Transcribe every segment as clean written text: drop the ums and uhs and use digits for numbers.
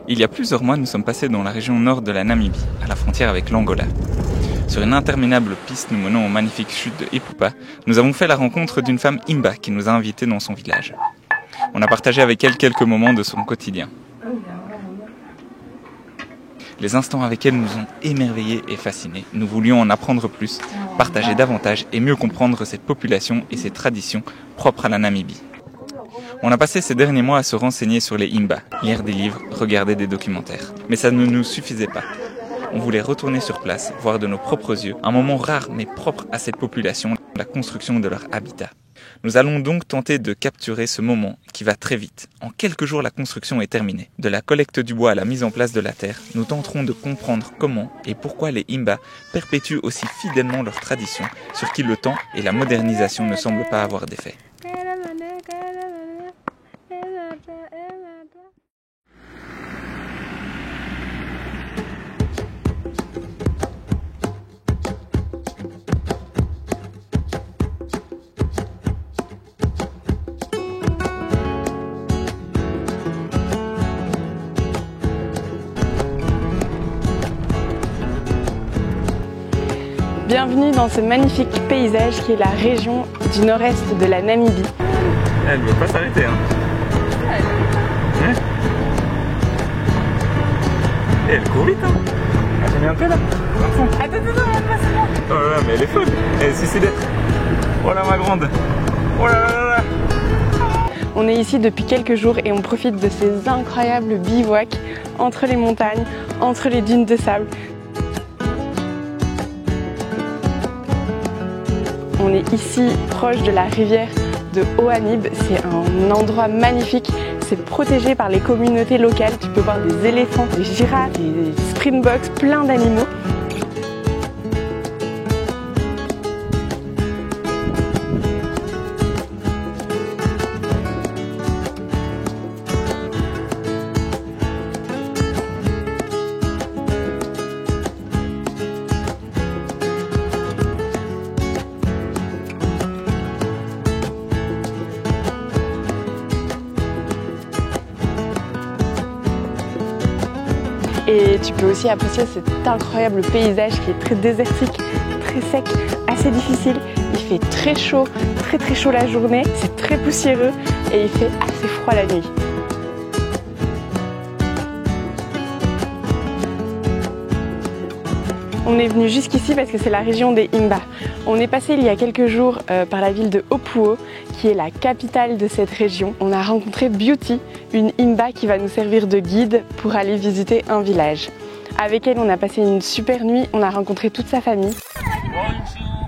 Il y a plusieurs mois, nous sommes passés dans la région nord de la Namibie, à la frontière avec l'Angola. Sur une interminable piste nous menant aux magnifiques chutes de Epupa, nous avons fait la rencontre d'une femme Imba qui nous a invités dans son village. On a partagé avec elle quelques moments de son quotidien. Les instants avec elle nous ont émerveillés et fascinés. Nous voulions en apprendre plus, partager davantage et mieux comprendre cette population et ses traditions propres à la Namibie. On a passé ces derniers mois à se renseigner sur les Imba, lire des livres, regarder des documentaires. Mais ça ne nous suffisait pas. On voulait retourner sur place, voir de nos propres yeux, un moment rare mais propre à cette population, la construction de leur habitat. Nous allons donc tenter de capturer ce moment qui va très vite. En quelques jours, la construction est terminée. De la collecte du bois à la mise en place de la terre, nous tenterons de comprendre comment et pourquoi les Imba perpétuent aussi fidèlement leurs traditions, sur qui le temps et la modernisation ne semblent pas avoir d'effet. Bienvenue dans ce magnifique paysage qui est la région du nord-est de la Namibie. Elle ne veut pas s'arrêter, hein. Ouais. Et elle court vite, hein. J'ai mis un peu là. Attends, oh là là, mais elle est folle. Elle est suicidée. Oh là ma grande. Oh là là là. On est ici depuis quelques jours et on profite de ces incroyables bivouacs entre les montagnes, entre les dunes de sable. On est ici proche de la rivière de Haut-Anib. C'est un endroit magnifique. C'est protégé par les communautés locales. Tu peux voir des éléphants, des girafes, des springboks, plein d'animaux. Et tu peux aussi apprécier cet incroyable paysage qui est très désertique, très sec, assez difficile. Il fait très chaud la journée, c'est très poussiéreux et il fait assez froid la nuit. On est venu jusqu'ici parce que c'est la région des Imba. On est passé il y a quelques jours par la ville de Opuo, qui est la capitale de cette région. On a rencontré Beauty, une Imba qui va nous servir de guide pour aller visiter un village. Avec elle, on a passé une super nuit, on a rencontré toute sa famille.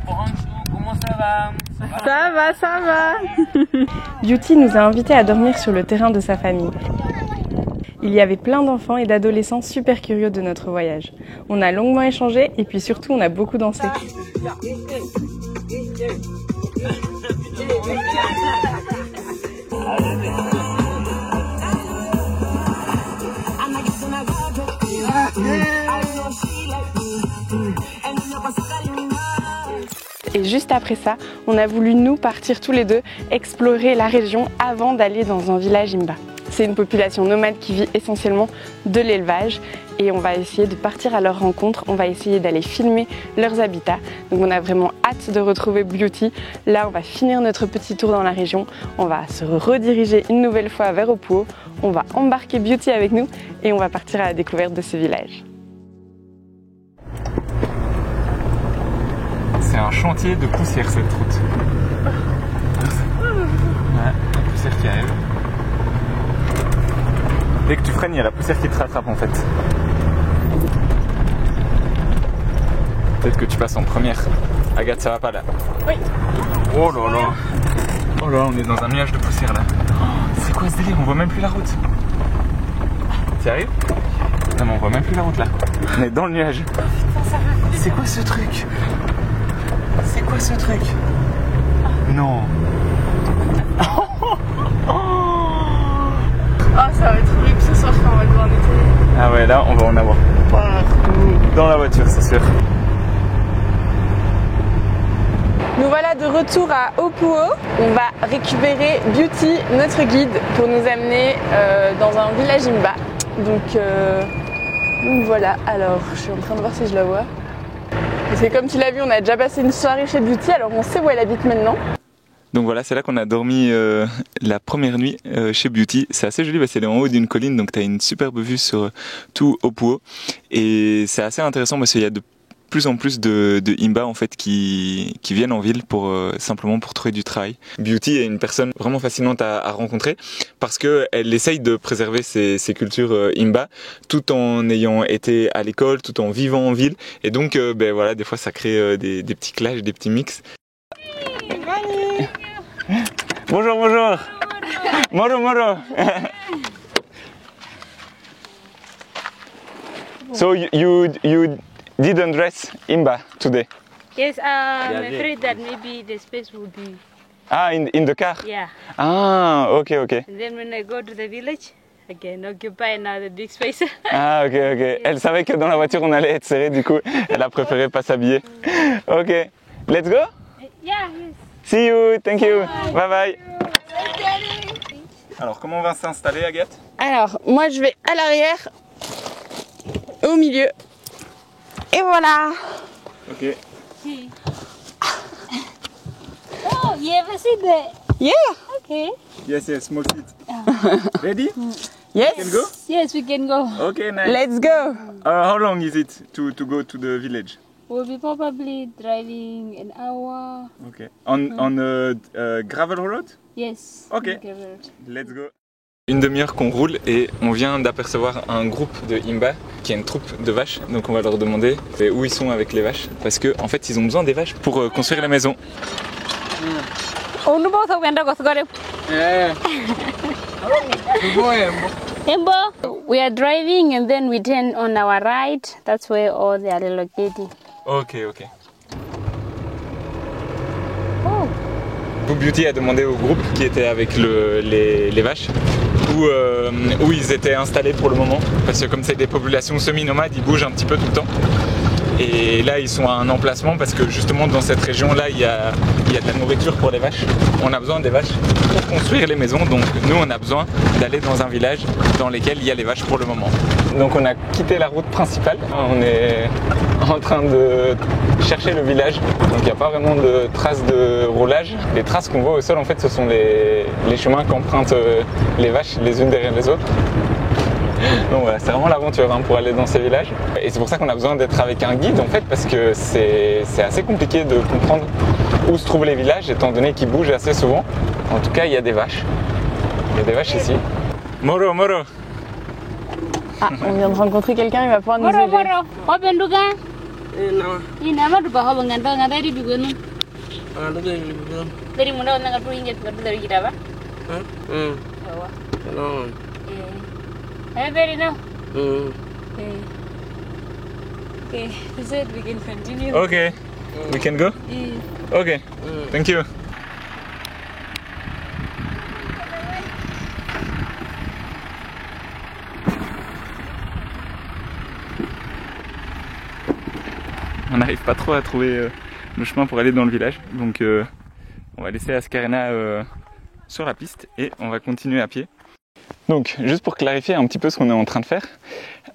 Bonjour, comment ça va? Ça va Beauty nous a invités à dormir sur le terrain de sa famille. Il y avait plein d'enfants et d'adolescents super curieux de notre voyage. On a longuement échangé et puis surtout on a beaucoup dansé. Et juste après ça, on a voulu nous partir tous les deux explorer la région avant d'aller dans un village Imba. C'est une population nomade qui vit essentiellement de l'élevage et on va essayer de partir à leur rencontre, on va essayer d'aller filmer leurs habitats. Donc on a vraiment hâte de retrouver Beauty. Là on va finir notre petit tour dans la région, on va se rediriger une nouvelle fois vers Opuo, on va embarquer Beauty avec nous et on va partir à la découverte de ce village. C'est un chantier de poussière cette route. Ouais, la poussière qui arrive. Dès que tu freines, il y a la poussière qui te rattrape en fait. Peut-être que tu passes en première. Agathe, ça va pas là? Oui. Oh là là. Oh là, on est dans un nuage de poussière là. Oh, c'est quoi ce délire? On voit même plus la route. T'y arrives? Non mais on voit même plus la route là. On est dans le nuage. C'est quoi ce truc? C'est quoi ce truc? Non. Ah, ça va être horrible ce soir quand on va devoir nettoyer. Ah ouais, là on va en avoir partout dans la voiture, c'est sûr. Nous voilà de retour à Opuo. On va récupérer Beauty, notre guide, pour nous amener dans un village Imba. Donc voilà, alors je suis en train de voir si je la vois. Parce que comme tu l'as vu, on a déjà passé une soirée chez Beauty, alors on sait où elle habite maintenant. Donc voilà, c'est là qu'on a dormi la première nuit chez Beauty. C'est assez joli parce qu'elle est en haut d'une colline, donc tu as une superbe vue sur tout Opuo. Et c'est assez intéressant parce qu'il y a de plus en plus de Imba en fait qui viennent en ville pour simplement pour trouver du travail. Beauty est une personne vraiment fascinante à rencontrer parce que elle essaye de préserver ses cultures Imba tout en ayant été à l'école, tout en vivant en ville. Et donc ben voilà, des fois ça crée des petits clashs, des petits mix. Bonjour, bonjour. Moro, moro. So you didn't dress Imba today? Yes, I'm afraid that maybe the space will be. Ah, in the car? Yeah. Ah, okay. And then when I go to the village, I can occupy another big space. Ah, ok. Elle savait que dans la voiture on allait être serré, du coup, elle a préféré pas s'habiller. Ok. Let's go? Yeah, yes. See you, thank you. Bye bye. Alors, comment on va s'installer, Agathe? Alors, moi je vais à l'arrière, au milieu. Et voilà. Ok. Oh, you ever see that? Yeah. Okay. Yes, small seat. Ready? Yes. Can go? Yes, we can go. Okay, nice. Let's go. How long is it to go to the village? We'll be probably driving an hour. Okay. On a gravel road? Yes. Okay. on the road. Let's go. Une demi-heure qu'on roule et on vient d'apercevoir un groupe de Imba qui est une troupe de vaches. Donc on va leur demander où ils sont avec les vaches parce que en fait ils ont besoin des vaches pour construire la maison. We are driving and then we turn on our right. That's where all they are relocating. Ok. Beauty a demandé au groupe qui était avec les vaches où ils étaient installés pour le moment parce que comme c'est des populations semi-nomades, ils bougent un petit peu tout le temps. Et là ils sont à un emplacement parce que justement dans cette région là il y a de la nourriture pour les vaches. On a besoin des vaches pour construire les maisons, donc nous on a besoin d'aller dans un village dans lequel il y a les vaches pour le moment. Donc on a quitté la route principale, on est en train de chercher le village, donc il n'y a pas vraiment de traces de roulage. Les traces qu'on voit au sol en fait ce sont les chemins qu'empruntent les vaches les unes derrière les autres. Donc voilà, c'est vraiment l'aventure pour aller dans ces villages. Et c'est pour ça qu'on a besoin d'être avec un guide en fait, parce que c'est assez compliqué de comprendre où se trouvent les villages étant donné qu'ils bougent assez souvent. En tout cas, il y a des vaches. Il y a des vaches ici. Moro. Ah, on vient de rencontrer quelqu'un, il va pouvoir nous aider. Okay, he said we can continue. Ok, we can go? Ok, thank you. On n'arrive pas trop à trouver le chemin pour aller dans le village, donc on va laisser Ascarena sur la piste et on va continuer à pied. Donc, juste pour clarifier un petit peu ce qu'on est en train de faire,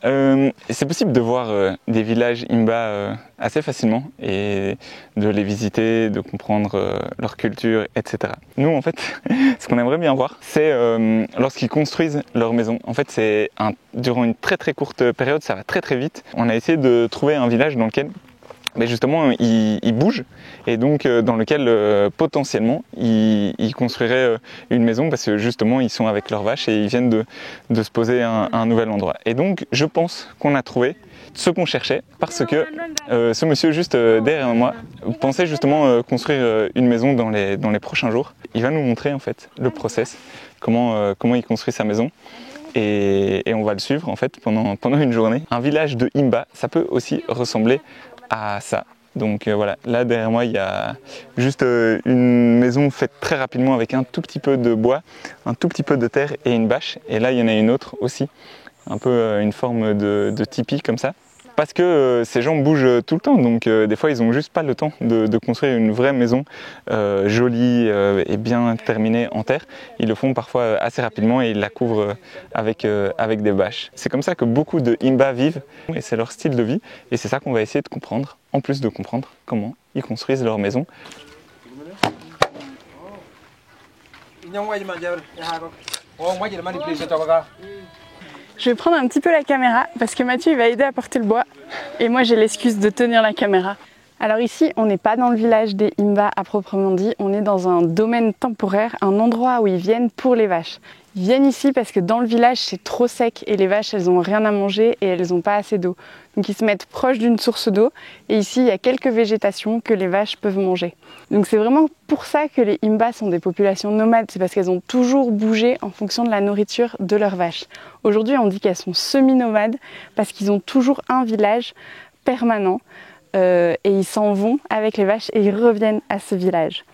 c'est possible de voir des villages Imba assez facilement et de les visiter, de comprendre leur culture, etc. Nous, en fait, ce qu'on aimerait bien voir, c'est lorsqu'ils construisent leur maison. En fait, c'est durant une très très courte période, ça va très très vite. On a essayé de trouver un village dans lequel justement ils bougent et donc dans lequel potentiellement ils construiraient une maison parce que justement ils sont avec leurs vaches et ils viennent de se poser à un nouvel endroit. Et donc je pense qu'on a trouvé ce qu'on cherchait parce que ce monsieur juste derrière moi pensait justement construire une maison dans les prochains jours. Il va nous montrer en fait le process, comment il construit sa maison. Et on va le suivre en fait pendant une journée. Un village de Imba, ça peut aussi ressembler à ça. Donc voilà, là derrière moi il y a juste une maison faite très rapidement avec un tout petit peu de bois, un tout petit peu de terre et une bâche. Et là il y en a une autre aussi, un peu une forme de tipi comme ça. parce que ces gens bougent tout le temps, donc des fois ils n'ont juste pas le temps de construire une vraie maison jolie et bien terminée en terre. Ils le font parfois assez rapidement et ils la couvrent avec des bâches. C'est comme ça que beaucoup de Himba vivent et c'est leur style de vie et c'est ça qu'on va essayer de comprendre, en plus de comprendre comment ils construisent leur maison. Je vais prendre un petit peu la caméra parce que Mathieu il va aider à porter le bois et moi j'ai l'excuse de tenir la caméra. Alors ici, on n'est pas dans le village des Himba à proprement dit, on est dans un domaine temporaire, un endroit où ils viennent pour les vaches. Ils viennent ici parce que dans le village c'est trop sec et les vaches elles ont rien à manger et elles n'ont pas assez d'eau. Donc ils se mettent proche d'une source d'eau et ici il y a quelques végétations que les vaches peuvent manger. Donc c'est vraiment pour ça que les Himba sont des populations nomades, c'est parce qu'elles ont toujours bougé en fonction de la nourriture de leurs vaches. Aujourd'hui on dit qu'elles sont semi-nomades parce qu'ils ont toujours un village permanent. Et ils s'en vont avec les vaches et ils reviennent à ce village.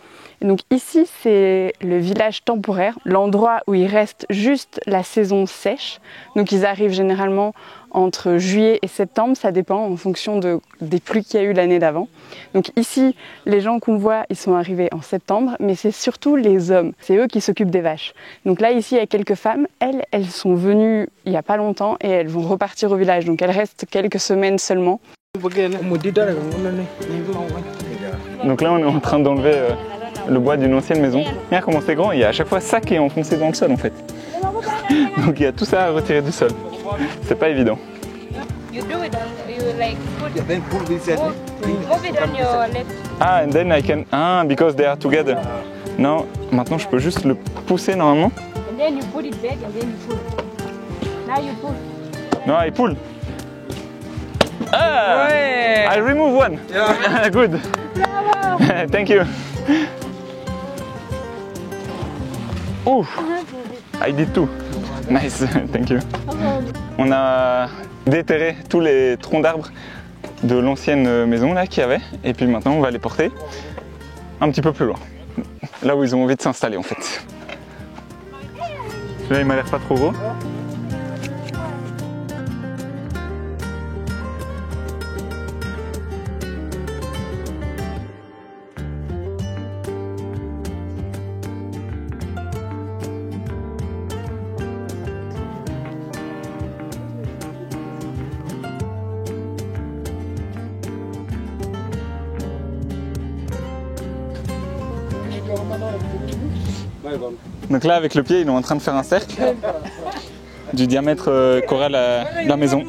Et donc ici c'est le village temporaire, l'endroit où ils restent juste la saison sèche. Donc ils arrivent généralement entre juillet et septembre, ça dépend en fonction des pluies qu'il y a eu l'année d'avant. Donc ici les gens qu'on voit ils sont arrivés en septembre, mais c'est surtout les hommes, c'est eux qui s'occupent des vaches. Donc là ici il y a quelques femmes, elles sont venues il n'y a pas longtemps et elles vont repartir au village, donc elles restent quelques semaines seulement. Donc là on est en train d'enlever le bois d'une ancienne maison. Regarde comment c'est grand, il y a à chaque fois ça qui est enfoncé dans le sol en fait. Donc il y a tout ça à retirer du sol. C'est pas évident. Ah, and then I can... Ah, because they are together. Non, maintenant je peux juste le pousser normalement. Non, I pull. Ah, ouais. I remove one. Yeah. Good. Thank you. Oh, I did two. Nice, thank you. On a déterré tous les troncs d'arbres de l'ancienne maison là qu'il y avait, et puis maintenant on va les porter un petit peu plus loin, là où ils ont envie de s'installer en fait. Celui-là il m'a l'air pas trop gros. Donc là avec le pied ils sont en train de faire un cercle du diamètre qu'aura la maison.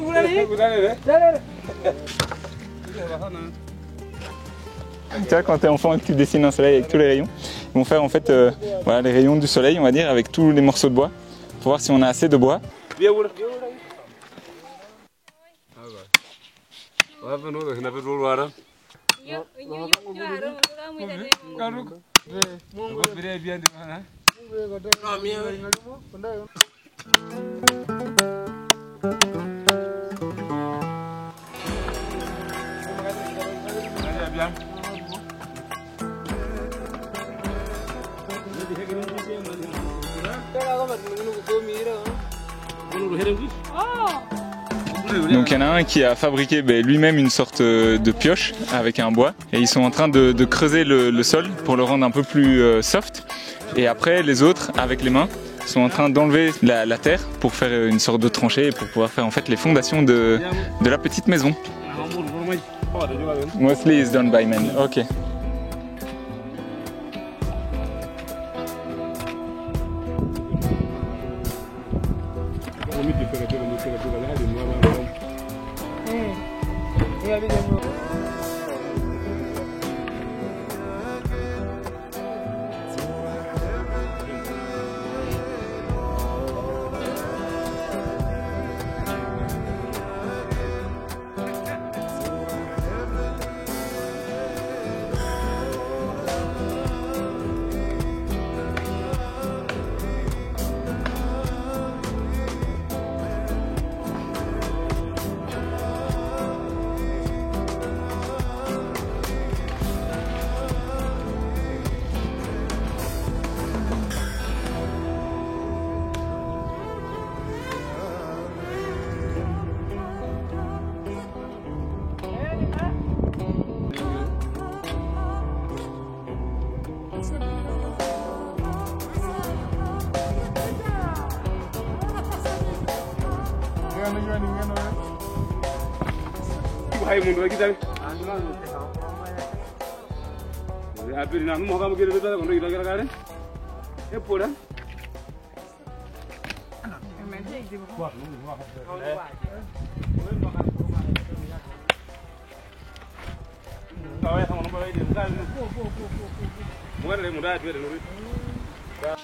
Tu vois quand t'es enfant et que tu dessines un soleil avec tous les rayons, ils vont faire en fait voilà, les rayons du soleil on va dire avec tous les morceaux de bois pour voir si on a assez de bois. Donc il y en a un qui a fabriqué lui-même une sorte de pioche avec un bois et ils sont en train de creuser le sol pour le rendre un peu plus soft, et après les autres avec les mains sont en train d'enlever la terre pour faire une sorte de tranchée et pour pouvoir faire en fait les fondations de la petite maison. Mostly is done by men. Ok.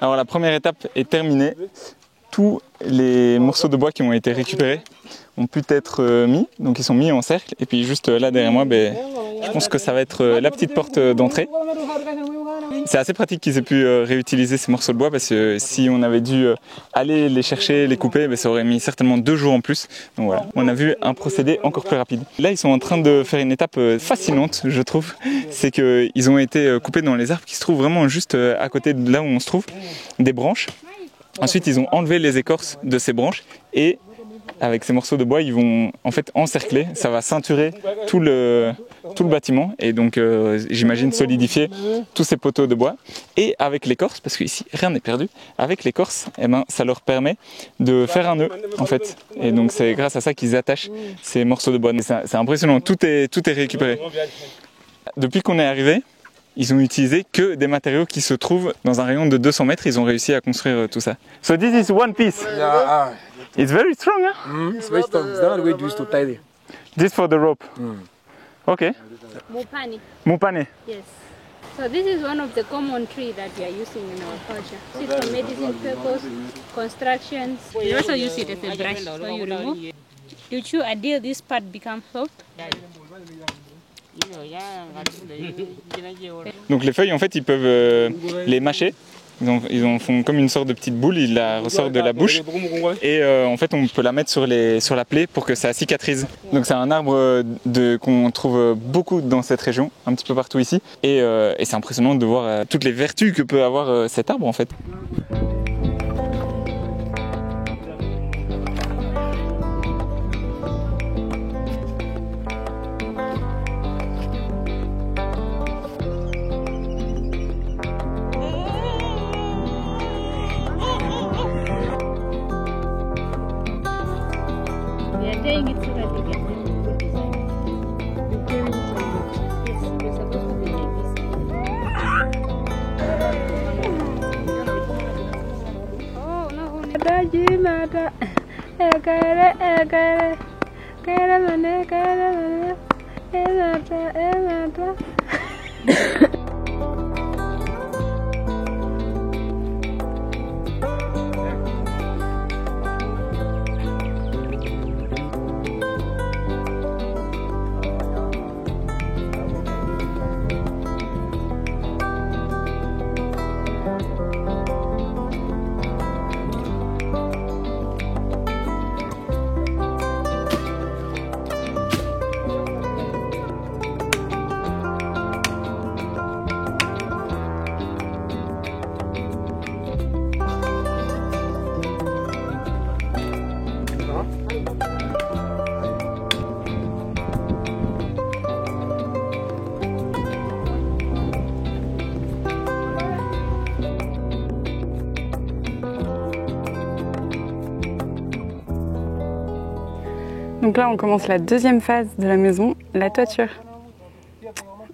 Alors la première étape est terminée. Tous les morceaux de bois qui ont été récupérés ont pu être mis, donc ils sont mis en cercle. Et puis juste là derrière moi, je pense que ça va être la petite porte d'entrée. C'est assez pratique qu'ils aient pu réutiliser ces morceaux de bois parce que si on avait dû aller les chercher, les couper, ça aurait mis certainement 2 jours en plus. Donc voilà, on a vu un procédé encore plus rapide. Là, ils sont en train de faire une étape fascinante, je trouve. C'est qu'ils ont été coupés dans les arbres qui se trouvent vraiment juste à côté de là où on se trouve, des branches. Ensuite, ils ont enlevé les écorces de ces branches et avec ces morceaux de bois, ils vont en fait encercler, ça va ceinturer tout le bâtiment et donc j'imagine solidifier tous ces poteaux de bois. Et avec l'écorce, parce qu'ici rien n'est perdu, avec l'écorce, ça leur permet de faire un nœud en fait. Et donc c'est grâce à ça qu'ils attachent ces morceaux de bois. C'est impressionnant, tout est récupéré. Depuis qu'on est arrivé, ils ont utilisé que des matériaux qui se trouvent dans un rayon de 200 mètres. Ils ont réussi à construire tout ça. So this is one piece. Yeah, It's very strong, huh? it's very strong. It's the only way to use to tie it. This for the rope. Okay. Mupani. Mupane. Yes. So this is one of the common trees that we are using in our culture. It's for medicine purpose, constructions. You also use it as a brush, so you remove. You chew until this part becomes soft. Donc les feuilles, en fait, ils peuvent les mâcher. Ils en font comme une sorte de petite boule, ils la ressortent de la bouche et en fait on peut la mettre sur la plaie pour que ça cicatrise. Donc c'est un arbre qu'on trouve beaucoup dans cette région, un petit peu partout ici et c'est impressionnant de voir toutes les vertus que peut avoir cet arbre en fait. Donc là, on commence la deuxième phase de la maison, la toiture.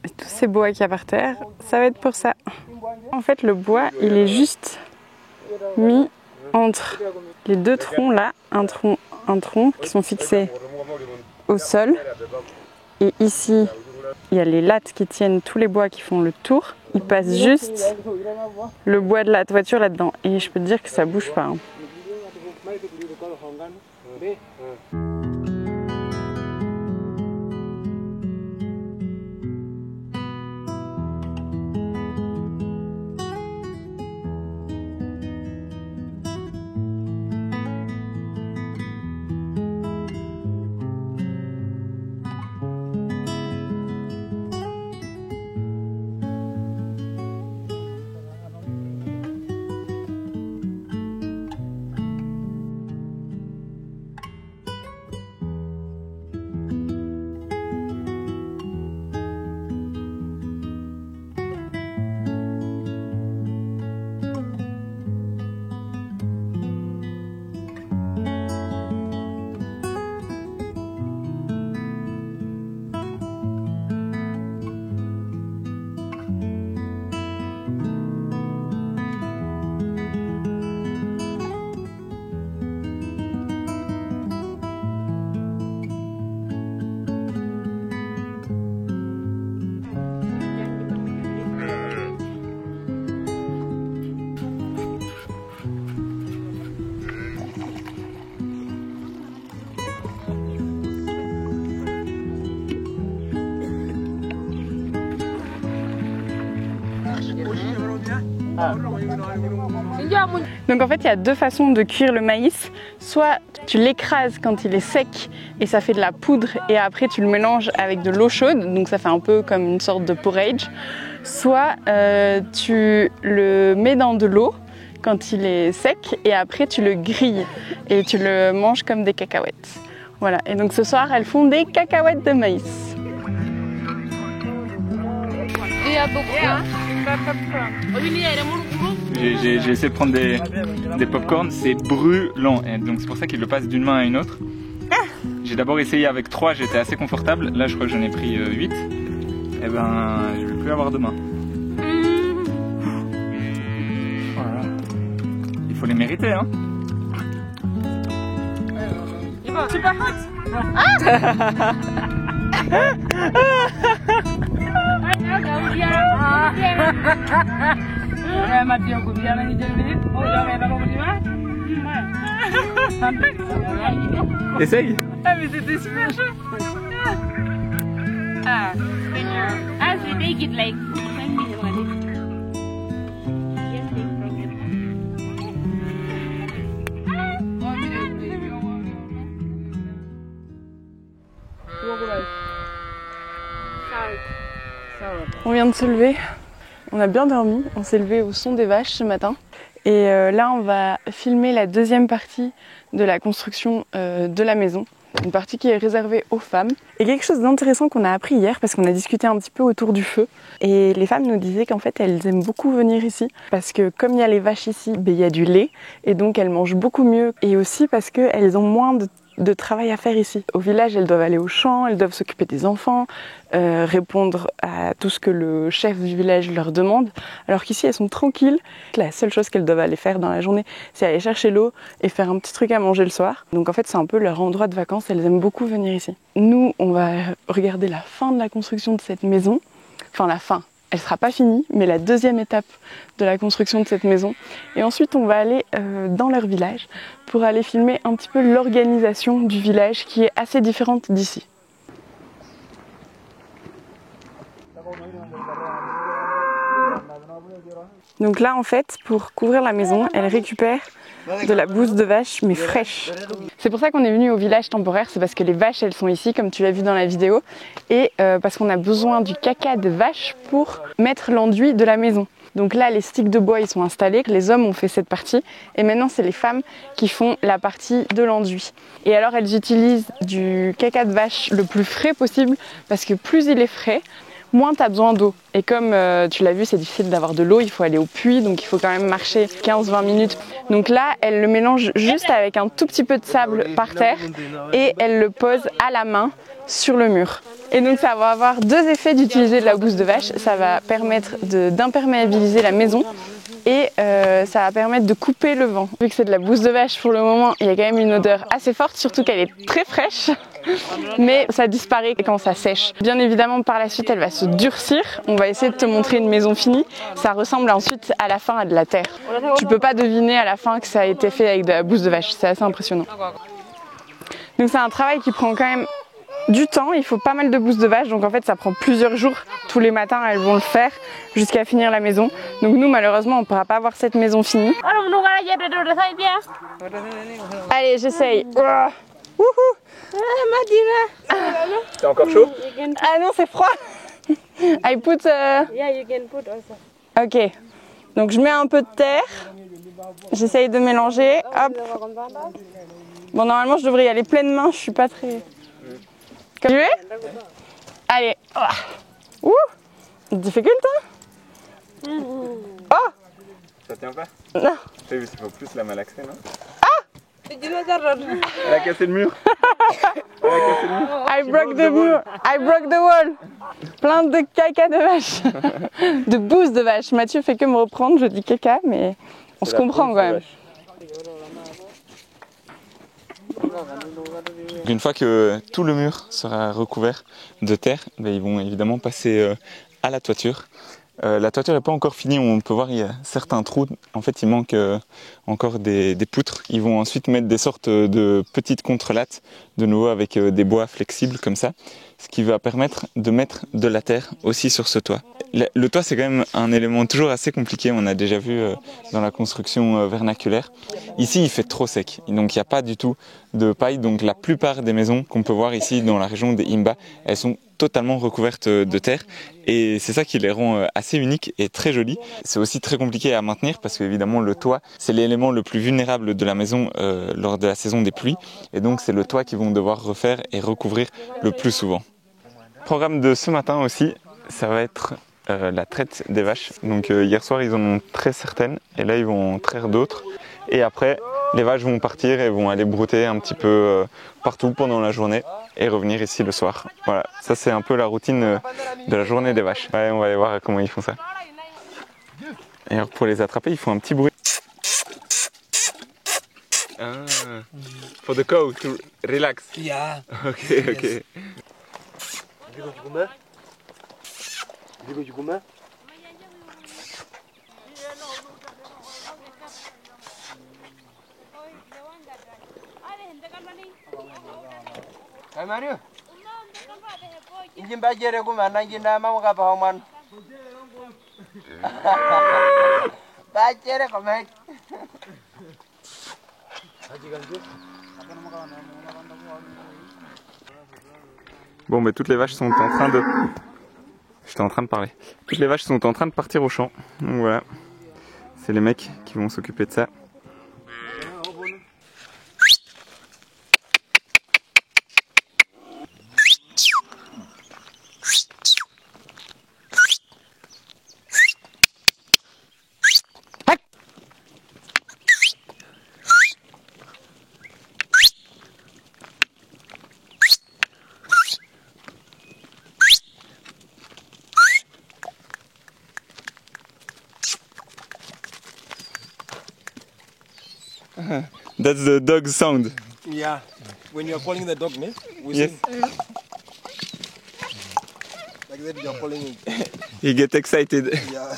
Et tous ces bois qu'il y a par terre, ça va être pour ça. En fait, le bois, il est juste mis entre les deux troncs là, un tronc qui sont fixés au sol. Et ici, il y a les lattes qui tiennent tous les bois qui font le tour. Il passe juste le bois de la toiture là-dedans. Et je peux te dire que ça bouge pas. Donc en fait, il y a deux façons de cuire le maïs. Soit tu l'écrases quand il est sec et ça fait de la poudre et après tu le mélanges avec de l'eau chaude, donc ça fait un peu comme une sorte de porridge. Soit tu le mets dans de l'eau quand il est sec et après tu le grilles et tu le manges comme des cacahuètes. Voilà, et donc ce soir elles font des cacahuètes de maïs. J'ai essayé de prendre des pop-corn, c'est brûlant, et donc c'est pour ça qu'il le passe d'une main à une autre. J'ai d'abord essayé avec 3, j'étais assez confortable, là je crois que j'en ai pris 8. Et ben je vais plus avoir de main. Voilà. Il faut les mériter hein. Essaye. Ah mais c'était super chaud. Ah, as we take it like On vient de se lever, on a bien dormi, on s'est levé au son des vaches ce matin. Et là on va filmer la deuxième partie de la construction de la maison. Une partie qui est réservée aux femmes. Et quelque chose d'intéressant qu'on a appris hier, parce qu'on a discuté un petit peu autour du feu. Et les femmes nous disaient qu'en fait elles aiment beaucoup venir ici. Parce que comme il y a les vaches ici, il y a du lait. Et donc elles mangent beaucoup mieux. Et aussi parce qu'elles ont moins de travail à faire ici. Au village, elles doivent aller au champ, elles doivent s'occuper des enfants, répondre à tout ce que le chef du village leur demande. Alors qu'ici, elles sont tranquilles. La seule chose qu'elles doivent aller faire dans la journée, c'est aller chercher l'eau et faire un petit truc à manger le soir. Donc en fait, c'est un peu leur endroit de vacances. Elles aiment beaucoup venir ici. Nous, on va regarder la fin de la construction de cette maison. Enfin, la fin. Elle ne sera pas finie, mais la deuxième étape de la construction de cette maison. Et ensuite, on va aller dans leur village pour aller filmer un petit peu l'organisation du village qui est assez différente d'ici. Donc là, en fait, pour couvrir la maison, elle récupère de la bouse de vache, mais fraîche. C'est pour ça qu'on est venu au village temporaire, c'est parce que les vaches, elles sont ici, comme tu l'as vu dans la vidéo, et parce qu'on a besoin du caca de vache pour mettre l'enduit de la maison. Donc là, les sticks de bois, ils sont installés, les hommes ont fait cette partie, et maintenant, c'est les femmes qui font la partie de l'enduit. Et alors, elles utilisent du caca de vache le plus frais possible, parce que plus il est frais, moins tu as besoin d'eau. Et comme tu l'as vu, c'est difficile d'avoir de l'eau, il faut aller au puits, donc il faut quand même marcher 15-20 minutes. Donc là, elle le mélange juste avec un tout petit peu de sable par terre et elle le pose à la main sur le mur. Et donc ça va avoir deux effets d'utiliser de la bouse de vache. Ça va permettre d'imperméabiliser la maison et ça va permettre de couper le vent. Vu que c'est de la bouse de vache pour le moment, il y a quand même une odeur assez forte, surtout qu'elle est très fraîche. Mais ça disparaît quand ça sèche. Bien évidemment, par la suite, elle va se durcir. On va essayer de te montrer une maison finie. Ça ressemble ensuite à la fin à de la terre. Tu peux pas deviner à la fin que ça a été fait avec de la bouse de vache. C'est assez impressionnant. Donc c'est un travail qui prend quand même du temps. Il faut pas mal de bouse de vache. Donc en fait, ça prend plusieurs jours. Tous les matins, elles vont le faire jusqu'à finir la maison. Donc nous, malheureusement, on pourra pas avoir cette maison finie. Allez, j'essaye. T'es encore chaud? Ah non, c'est froid. I put. Yeah, you can put also. Ok. Donc je mets un peu de terre. J'essaye de mélanger. Hop. Bon, normalement, je devrais y aller pleine main. Je suis pas très. Tu veux? Allez. Ouh. Difficile, hein? Oh. Ça tient pas? Non. T'as vu, il faut plus la malaxer, non? Elle a cassé le mur. Elle a cassé le mur. I broke the mur. I broke the wall. Plein de caca de vache. De bouse de vache. Mathieu fait que me reprendre. Je dis caca, mais on se comprend quand même. Une fois que tout le mur sera recouvert de terre, ils vont évidemment passer à la toiture. La toiture n'est pas encore finie, on peut voir il y a certains trous. En fait, il manque encore des poutres. Ils vont ensuite mettre des sortes de petites contrelattes, de nouveau avec des bois flexibles comme ça, ce qui va permettre de mettre de la terre aussi sur ce toit. Le toit, c'est quand même un élément toujours assez compliqué, on a déjà vu dans la construction vernaculaire. Ici, il fait trop sec, donc il n'y a pas du tout de paille. Donc la plupart des maisons qu'on peut voir ici dans la région des Imba, elles sont totalement recouvertes de terre. Et c'est ça qui les rend assez uniques et très jolies. C'est aussi très compliqué à maintenir parce qu'évidemment le toit, c'est l'élément le plus vulnérable de la maison lors de la saison des pluies. Et donc c'est le toit qu'ils vont devoir refaire et recouvrir le plus souvent. Programme de ce matin aussi, ça va être la traite des vaches. Donc hier soir ils en ont trait certaines et là ils vont en traire d'autres. Et après les vaches vont partir et vont aller brouter un petit peu partout pendant la journée et revenir ici le soir. Voilà, ça c'est un peu la routine de la journée des vaches. Ouais, on va aller voir comment ils font ça. Et alors pour les attraper, ils font un petit bruit. Ah, for the cow to relax. Yeah. Okay, okay. Hey Mario. Injin bajere ku mana injin nama mo ka pa man. Bajere ko mek. Bon, mais toutes les vaches sont en train de... J'étais en train de parler. Toutes les vaches sont en train de partir au champ. Donc voilà. C'est les mecs qui vont s'occuper de ça. That's the dog's sound. Yeah. When you are calling the dog name, Yes. like that you are calling it. He get excited. Yeah.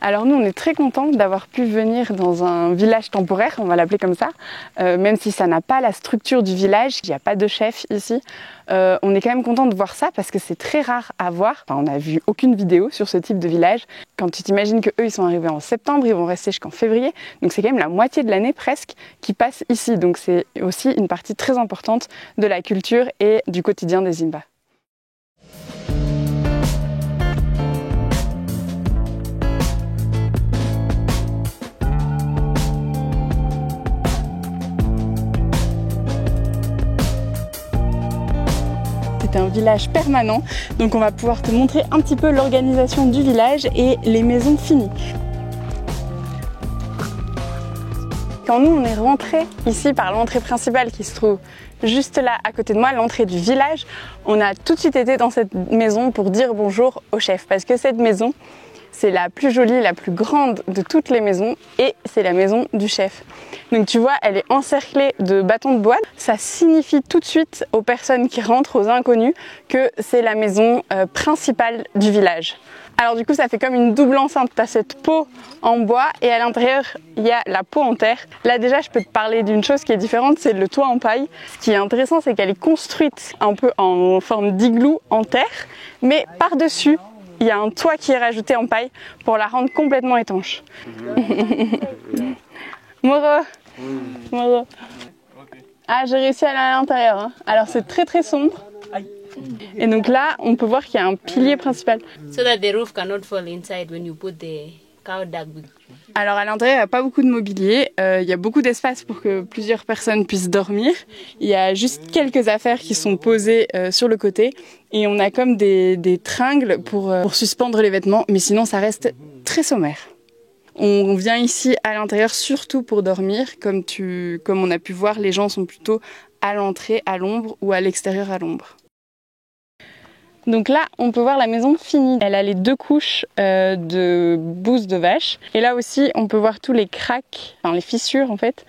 Alors nous, on est très contents d'avoir pu venir dans un village temporaire, on va l'appeler comme ça, même si ça n'a pas la structure du village, il n'y a pas de chef ici. On est quand même content de voir ça parce que c'est très rare à voir. Enfin, on n'a vu aucune vidéo sur ce type de village. Quand tu t'imagines qu'eux, ils sont arrivés en septembre, ils vont rester jusqu'en février, donc c'est quand même la moitié de l'année presque qui passe ici. Donc c'est aussi une partie très importante de la culture et du quotidien des Imba. C'est un village permanent, donc on va pouvoir te montrer un petit peu l'organisation du village et les maisons finies. Quand nous on est rentré ici par l'entrée principale qui se trouve juste là à côté de moi, l'entrée du village, on a tout de suite été dans cette maison pour dire bonjour au chef parce que cette maison c'est la plus jolie, la plus grande de toutes les maisons et c'est la maison du chef. Donc tu vois, elle est encerclée de bâtons de bois. Ça signifie tout de suite aux personnes qui rentrent, aux inconnus, que c'est la maison principale du village. Alors du coup, ça fait comme une double enceinte. Tu as cette peau en bois et à l'intérieur, il y a la peau en terre. Là déjà, je peux te parler d'une chose qui est différente, c'est le toit en paille. Ce qui est intéressant, c'est qu'elle est construite un peu en forme d'igloo en terre, mais par-dessus, il y a un toit qui est rajouté en paille pour la rendre complètement étanche. Moro. Moro. Ah, j'ai réussi à aller à l'intérieur. Hein. Alors c'est très très sombre. Et donc là, on peut voir qu'il y a un pilier principal. So that the roof cannot fall inside when you put the cow dung. Alors à l'intérieur, il n'y a pas beaucoup de mobilier, il y a beaucoup d'espace pour que plusieurs personnes puissent dormir. Il y a juste quelques affaires qui sont posées sur le côté et on a comme des tringles pour suspendre les vêtements, mais sinon ça reste très sommaire. On vient ici à l'intérieur surtout pour dormir, comme on a pu voir, les gens sont plutôt à l'entrée à l'ombre ou à l'extérieur à l'ombre. Donc là, on peut voir la maison finie. Elle a les 2 couches de bouse de vache. Et là aussi, on peut voir tous les cracks, enfin les fissures en fait.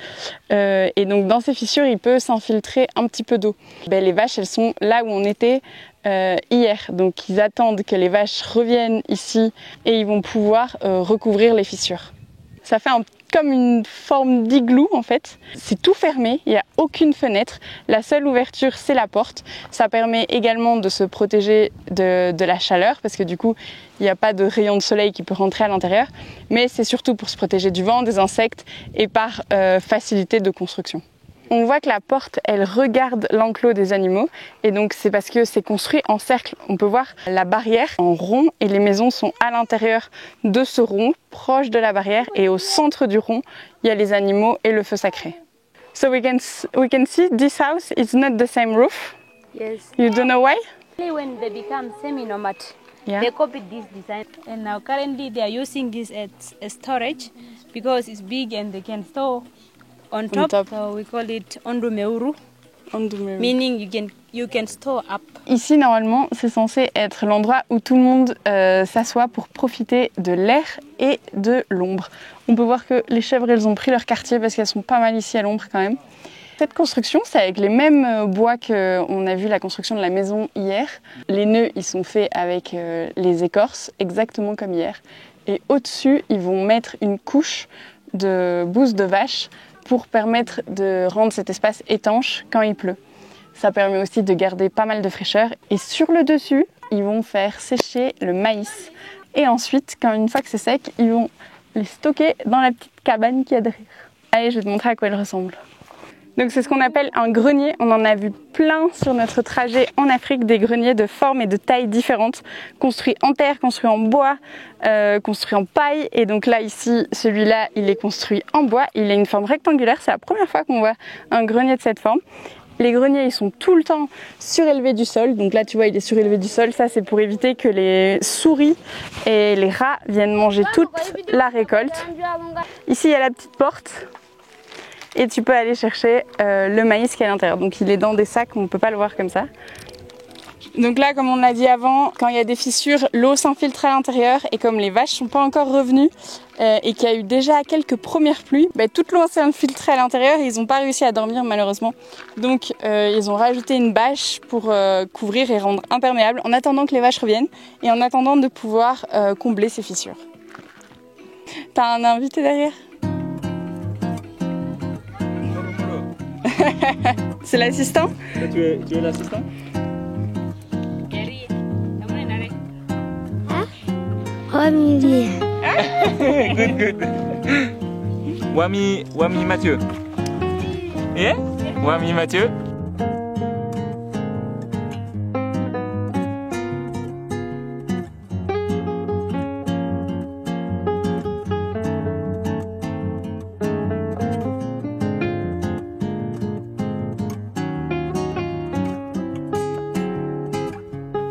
Et donc dans ces fissures, il peut s'infiltrer un petit peu d'eau. Les vaches, elles sont là où on était hier. Donc ils attendent que les vaches reviennent ici et ils vont pouvoir recouvrir les fissures. Ça fait comme une forme d'igloo en fait. C'est tout fermé, il n'y a aucune fenêtre. La seule ouverture, c'est la porte. Ça permet également de se protéger de la chaleur parce que du coup, il n'y a pas de rayon de soleil qui peut rentrer à l'intérieur. Mais c'est surtout pour se protéger du vent, des insectes et par facilité de construction. On voit que la porte, elle regarde l'enclos des animaux et donc c'est parce que c'est construit en cercle. On peut voir la barrière en rond et les maisons sont à l'intérieur de ce rond, proche de la barrière, et au centre du rond, il y a les animaux et le feu sacré. So we can see this house is not the same roof. Yes. You don't know why? When they become semi-nomad, Yeah. they copied this design. And now currently they are using this as storage because it's big and they can store on top. So we call it ondumeuru, meaning you can store up. Ici, normalement, c'est censé être l'endroit où tout le monde s'assoit pour profiter de l'air et de l'ombre. On peut voir que les chèvres, elles ont pris leur quartier parce qu'elles sont pas mal ici à l'ombre quand même. Cette construction, c'est avec les mêmes bois qu'on a vu la construction de la maison hier. Les nœuds, ils sont faits avec les écorces, exactement comme hier. Et au-dessus, ils vont mettre une couche de bouse de vache pour permettre de rendre cet espace étanche quand il pleut. Ça permet aussi de garder pas mal de fraîcheur. Et sur le dessus, ils vont faire sécher le maïs. Et ensuite, une fois que c'est sec, ils vont les stocker dans la petite cabane qu'il y a derrière. Allez, je vais te montrer à quoi elle ressemble. Donc c'est ce qu'on appelle un grenier. On en a vu plein sur notre trajet en Afrique, des greniers de formes et de tailles différentes, construits en terre, construits en bois, construits en paille. Et donc là ici, celui-là, il est construit en bois. Il a une forme rectangulaire. C'est la première fois qu'on voit un grenier de cette forme. Les greniers, ils sont tout le temps surélevés du sol. Donc là, tu vois, il est surélevé du sol. Ça, c'est pour éviter que les souris et les rats viennent manger toute la récolte. Ici, il y a la petite porte. Et tu peux aller chercher le maïs qui est à l'intérieur. Donc il est dans des sacs, on ne peut pas le voir comme ça. Donc là, comme on l'a dit avant, quand il y a des fissures, l'eau s'infiltre à l'intérieur. Et comme les vaches ne sont pas encore revenues et qu'il y a eu déjà quelques premières pluies, toute l'eau s'est infiltrée à l'intérieur et ils n'ont pas réussi à dormir malheureusement. Donc ils ont rajouté une bâche pour couvrir et rendre imperméable en attendant que les vaches reviennent et en attendant de pouvoir combler ces fissures. T'as un invité derrière ? C'est l'assistant? Tu es l'assistant? Good. Wami Mathieu. Yeah? Wami Mathieu.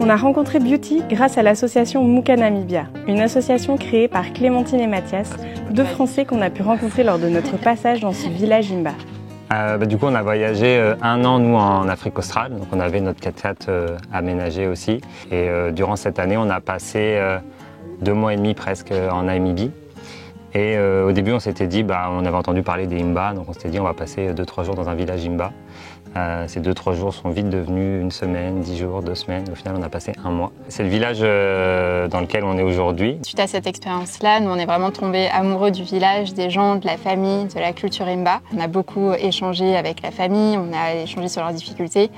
On a rencontré Beauty grâce à l'association Muka Namibia, une association créée par Clémentine et Mathias, 2 Français qu'on a pu rencontrer lors de notre passage dans ce village Imba. Du coup, on a voyagé 1 an, nous, en Afrique australe. Donc, on avait notre 4x4 aménagé aussi. Et durant cette année, on a passé 2 mois et demi presque en Namibie. Et au début, on s'était dit, on avait entendu parler des Imba, donc on s'était dit, on va passer 2-3 jours dans un village Imba. Ces 2-3 jours sont vite devenus 1 semaine, 10 jours, 2 semaines. Au final, on a passé 1 mois. C'est le village dans lequel on est aujourd'hui. Suite à cette expérience-là, nous, on est vraiment tombés amoureux du village, des gens, de la famille, de la culture Imba. On a beaucoup échangé avec la famille, on a échangé sur leurs difficultés,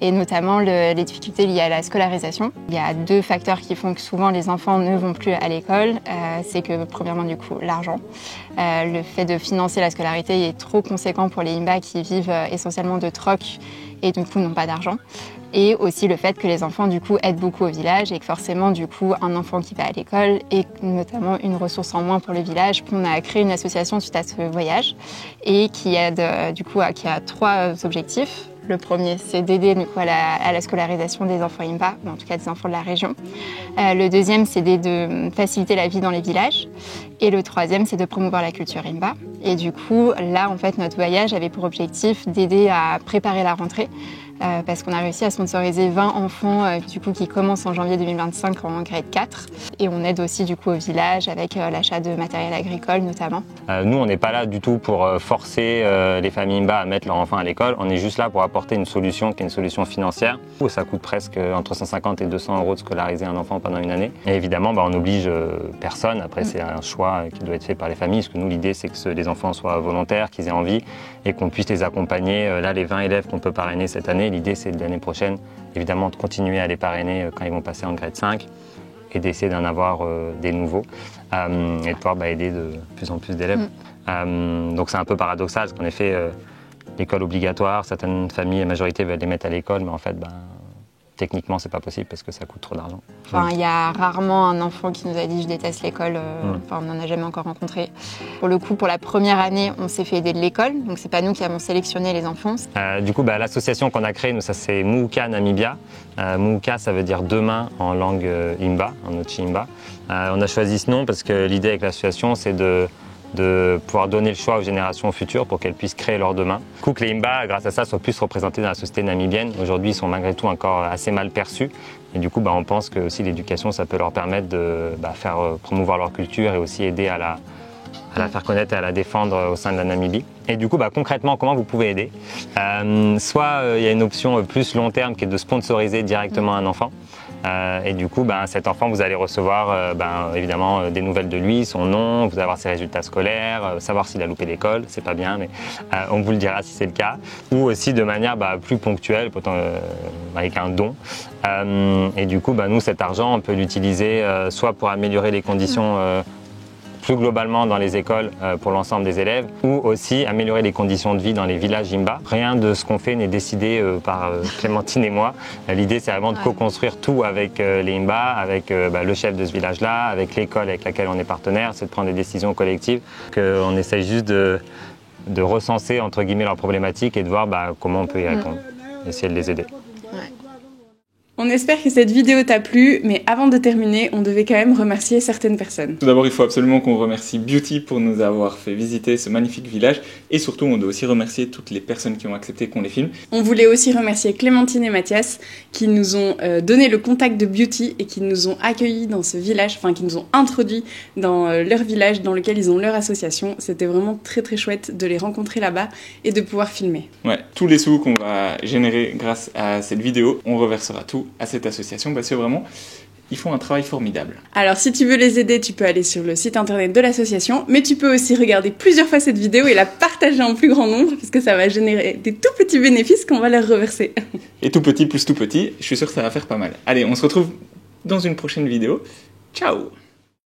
et notamment les difficultés liées à la scolarisation. Il y a 2 facteurs qui font que souvent les enfants ne vont plus à l'école. C'est que, premièrement, du coup, l'argent. Le fait de financer la scolarité est trop conséquent pour les Imba qui vivent essentiellement de troc et du coup n'ont pas d'argent. Et aussi le fait que les enfants du coup aident beaucoup au village et que forcément du coup un enfant qui va à l'école est notamment une ressource en moins pour le village. On a créé une association suite à ce voyage et qui aide qui a 3 objectifs. Le premier, c'est d'aider du coup, à la scolarisation des enfants Imba, ou en tout cas des enfants de la région. Le deuxième, c'est de faciliter la vie dans les villages. Et le troisième, c'est de promouvoir la culture Imba. Et du coup, là, en fait, notre voyage avait pour objectif d'aider à préparer la rentrée. Parce qu'on a réussi à sponsoriser 20 enfants du coup, qui commencent en janvier 2025 en grade 4. Et on aide aussi du coup, au village avec l'achat de matériel agricole notamment. Nous, on n'est pas là du tout pour forcer les familles Imba à mettre leurs enfants à l'école. On est juste là pour apporter une solution qui est une solution financière. Ça coûte presque entre 150 et 200 € de scolariser un enfant pendant une année. Et évidemment, on n'oblige personne. Après, c'est un choix qui doit être fait par les familles. Parce que nous, l'idée, c'est que les enfants soient volontaires, qu'ils aient envie et qu'on puisse les accompagner. Là, les 20 élèves qu'on peut parrainer cette année, l'idée, c'est de l'année prochaine, évidemment, de continuer à les parrainer quand ils vont passer en grade 5 et d'essayer d'en avoir des nouveaux et de pouvoir aider de plus en plus d'élèves. Donc c'est un peu paradoxal, parce qu'en effet, l'école obligatoire, certaines familles, la majorité veulent les mettre à l'école, mais en fait, techniquement, c'est pas possible parce que ça coûte trop d'argent. Enfin, il y a rarement un enfant qui nous a dit « je déteste l'école ». Enfin, on n'en a jamais encore rencontré. Pour le coup, pour la première année, on s'est fait aider de l'école. Donc, c'est pas nous qui avons sélectionné les enfants. Du coup, l'association qu'on a créée, nous, ça c'est Muuka Namibia. Muuka, ça veut dire demain en langue Imba, en Ochimba. On a choisi ce nom parce que l'idée avec l'association, c'est de pouvoir donner le choix aux générations futures pour qu'elles puissent créer leur demain. Du coup, que les Imba, grâce à ça, soient plus représentés dans la société namibienne. Aujourd'hui, ils sont malgré tout encore assez mal perçus. Et du coup, on pense que aussi l'éducation, ça peut leur permettre de faire promouvoir leur culture et aussi aider à la faire connaître et à la défendre au sein de la Namibie. Et du coup, concrètement, comment vous pouvez aider ? Soit il y a une option plus long terme qui est de sponsoriser directement un enfant. Et du coup, cet enfant, vous allez recevoir évidemment des nouvelles de lui, son nom, vous allez avoir ses résultats scolaires, savoir s'il a loupé l'école, c'est pas bien, mais on vous le dira si c'est le cas. Ou aussi de manière plus ponctuelle, avec un don. Et du coup, nous, cet argent, on peut l'utiliser soit pour améliorer les conditions plus globalement dans les écoles pour l'ensemble des élèves, ou aussi améliorer les conditions de vie dans les villages Imba. Rien de ce qu'on fait n'est décidé par Clémentine et moi. L'idée, c'est vraiment de co-construire tout avec les Imba, avec le chef de ce village-là, avec l'école avec laquelle on est partenaire, c'est de prendre des décisions collectives, qu'on essaye juste de recenser entre guillemets leurs problématiques et de voir comment on peut y répondre, essayer de les aider. On espère que cette vidéo t'a plu, mais avant de terminer, on devait quand même remercier certaines personnes. Tout d'abord, il faut absolument qu'on remercie Beauty pour nous avoir fait visiter ce magnifique village. Et surtout, on doit aussi remercier toutes les personnes qui ont accepté qu'on les filme. On voulait aussi remercier Clémentine et Mathias qui nous ont donné le contact de Beauty et qui nous ont accueillis dans ce village, enfin qui nous ont introduits dans leur village dans lequel ils ont leur association. C'était vraiment très très chouette de les rencontrer là-bas et de pouvoir filmer. Ouais, tous les sous qu'on va générer grâce à cette vidéo, on reversera tout à cette association parce que vraiment, ils font un travail formidable. Alors si tu veux les aider, tu peux aller sur le site internet de l'association, mais tu peux aussi regarder plusieurs fois cette vidéo et la partager en plus grand nombre parce que ça va générer des tout petits bénéfices qu'on va leur reverser. Et tout petit plus tout petit, je suis sûr que ça va faire pas mal. Allez, on se retrouve dans une prochaine vidéo. Ciao!